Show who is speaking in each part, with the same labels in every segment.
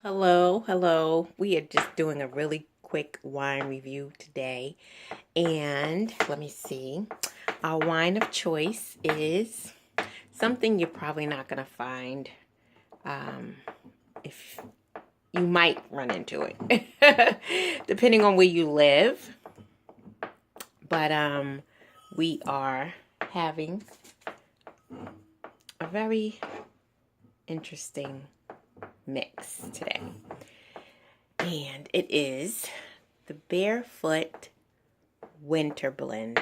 Speaker 1: Hello. We are just doing a really quick wine review today. And let me see. Our wine of choice is something you're probably not going to find. If you might run into it, depending on where you live. But we are having a very interesting mix today. And it is the Barefoot Winter Blend.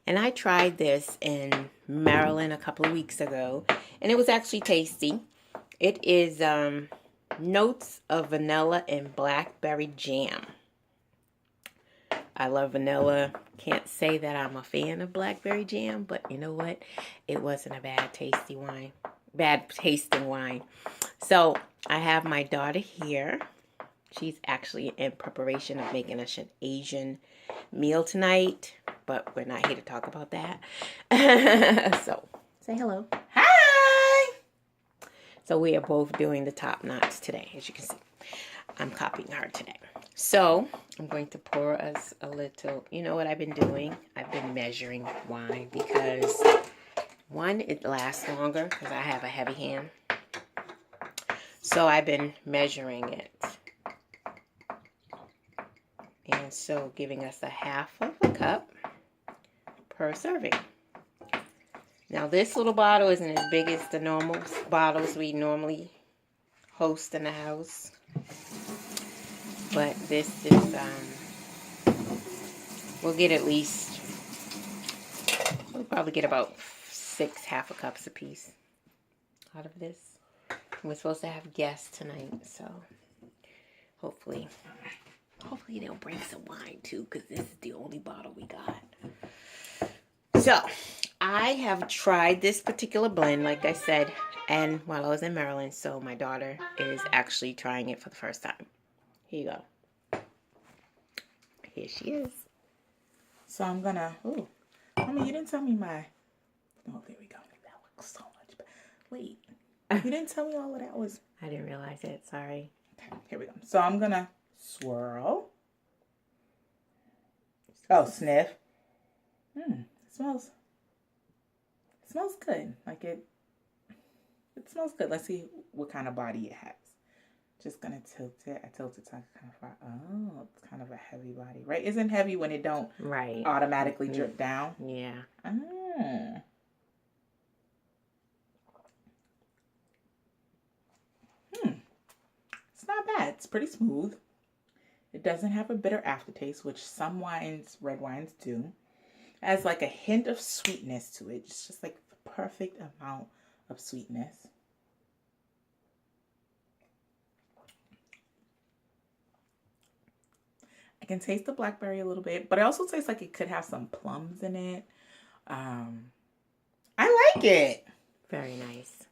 Speaker 1: And I tried this in Maryland a couple of weeks ago, and it was actually tasty. It is notes of vanilla and blackberry jam. I love vanilla. Can't say that I'm a fan of blackberry jam, but you know what? It wasn't a bad tasting wine. So I have my daughter here. She's actually in preparation of making us an Asian meal tonight, but we're not here to talk about that. So say hello.
Speaker 2: Hi!
Speaker 1: So we are both doing the top knots today, as you can see. I'm copying her today. So I'm going to pour us a little. You know what I've been doing? I've been measuring wine because one, it lasts longer because I have a heavy hand. So I've been measuring it. And so giving us a half of a cup per serving. Now this little bottle isn't as big as the normal bottles we normally host in the house. But this is, we'll get at least, we'll probably get about 6 half a cups apiece out of this. We're supposed to have guests tonight, so hopefully they'll bring some wine too, because this is the only bottle we got. So I have tried this particular blend, like I said, and while I was in Maryland, so my daughter is actually trying it for the first time. Here you go. Here she is.
Speaker 2: So I'm gonna, Mommy, you didn't tell me my, there we go. That looks so much better. Wait, you didn't tell me all of that was.
Speaker 1: I didn't realize it, sorry.
Speaker 2: Okay, here we go. So I'm gonna swirl. Oh, sniff. It smells good. Like it smells good. Let's see what kind of body it has. Just gonna tilt it. I tilt it so I kind of far. Oh, it's kind of a heavy body, right? Isn't heavy when it don't automatically drip down?
Speaker 1: Yeah.
Speaker 2: It's not bad. It's pretty smooth. It doesn't have a bitter aftertaste, which some wines, red wines, do. It has like a hint of sweetness to it. It's just like the perfect amount of sweetness. I can taste the blackberry a little bit, but I also taste like it could have some plums in it. I like it.
Speaker 1: Very nice.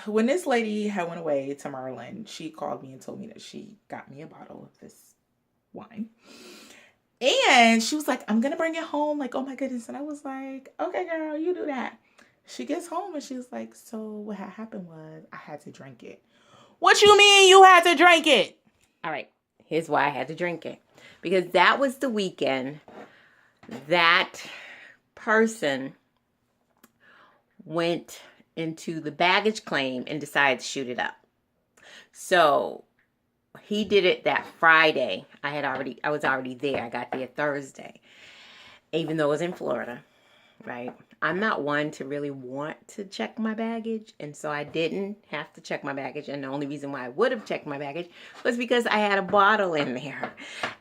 Speaker 2: When this lady had went away to Maryland, she called me and told me that she got me a bottle of this wine. And she was like, I'm going to bring it home. Like, oh my goodness. And I was like, okay, girl, you do that. She gets home and she was like, so what had happened was I had to drink it. What you mean you had to drink it?
Speaker 1: All right. Here's why I had to drink it. Because that was the weekend that person went into the baggage claim and decided to shoot it up. So he did it that Friday. I was already there. I got there Thursday. Even though it was in Florida, right? I'm not one to really want to check my baggage, and so I didn't have to check my baggage. And the only reason why I would have checked my baggage was because I had a bottle in there.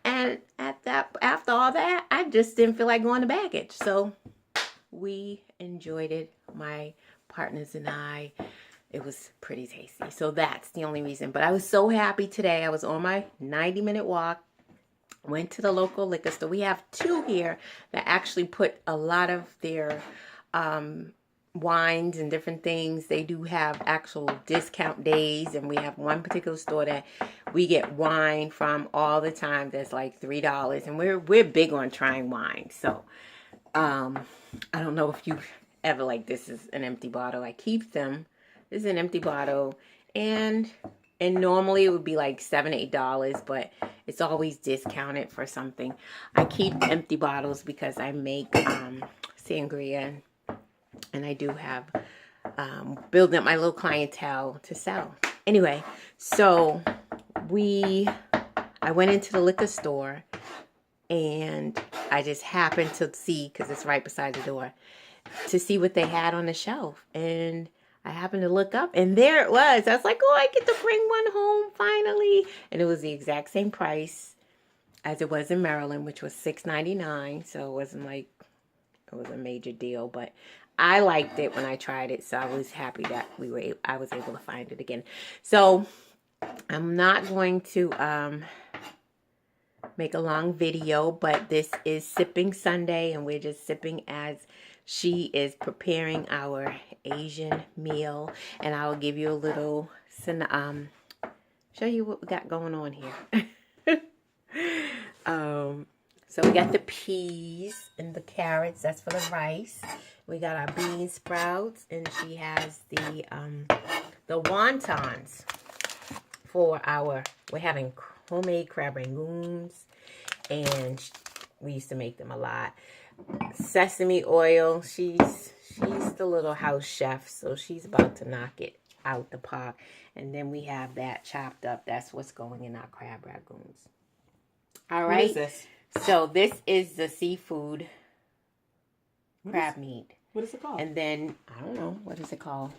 Speaker 1: And after all that, I just didn't feel like going to baggage. So we enjoyed it. My partners and I. It was pretty tasty. So that's the only reason. But I was so happy today. I was on my 90-minute walk. Went to the local liquor store. We have 2 here that actually put a lot of their wines and different things. They do have actual discount days. And we have one particular store that we get wine from all the time that's like $3. And we're big on trying wine. So I don't know if you ever, like, this is an empty bottle. I keep them. This is an empty bottle. And And normally it would be like $7, $8, but it's always discounted for something. I keep empty bottles because I make sangria, and I do have building up my little clientele to sell. Anyway, so I went into the liquor store, and I just happened to see, because it's right beside the door, to see what they had on the shelf. And I happened to look up, and there it was. I was like, oh, I get to bring one home finally. And it was the exact same price as it was in Maryland, which was $6.99. So it wasn't like it was a major deal, but I liked it when I tried it. So I was happy that I was able to find it again. So I'm not going to make a long video, but this is Sipping Sunday, and we're just sipping as she is preparing our Asian meal. And I'll give you a little show you what we got going on here. So we got the peas and the carrots, that's for the rice. We got our bean sprouts, and she has the wontons for we're having homemade crab rangoons, and we used to make them a lot. Sesame oil, she's the little house chef, so she's about to knock it out the park. And then we have that chopped up. That's what's going in our crab rangoons. All right.
Speaker 2: What is this?
Speaker 1: So this is the seafood crab meat.
Speaker 2: What is it called?
Speaker 1: And then, I don't know, what is it called?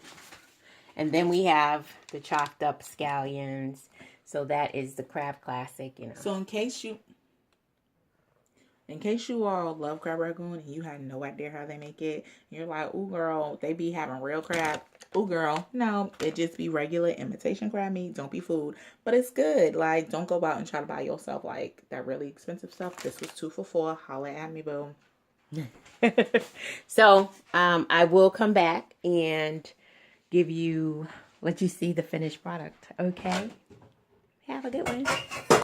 Speaker 1: And then we have the chopped up scallions. So that is the crab classic, you know.
Speaker 2: So in case you all love crab rangoon and you had no idea how they make it, you're like, ooh girl, they be having real crab. Ooh girl, no, it just be regular imitation crab meat. Don't be fooled, but it's good. Like, don't go out and try to buy yourself like that really expensive stuff. This was 2 for $4. Holla at me, boo.
Speaker 1: So I will come back and let you see the finished product. Okay, have a good one.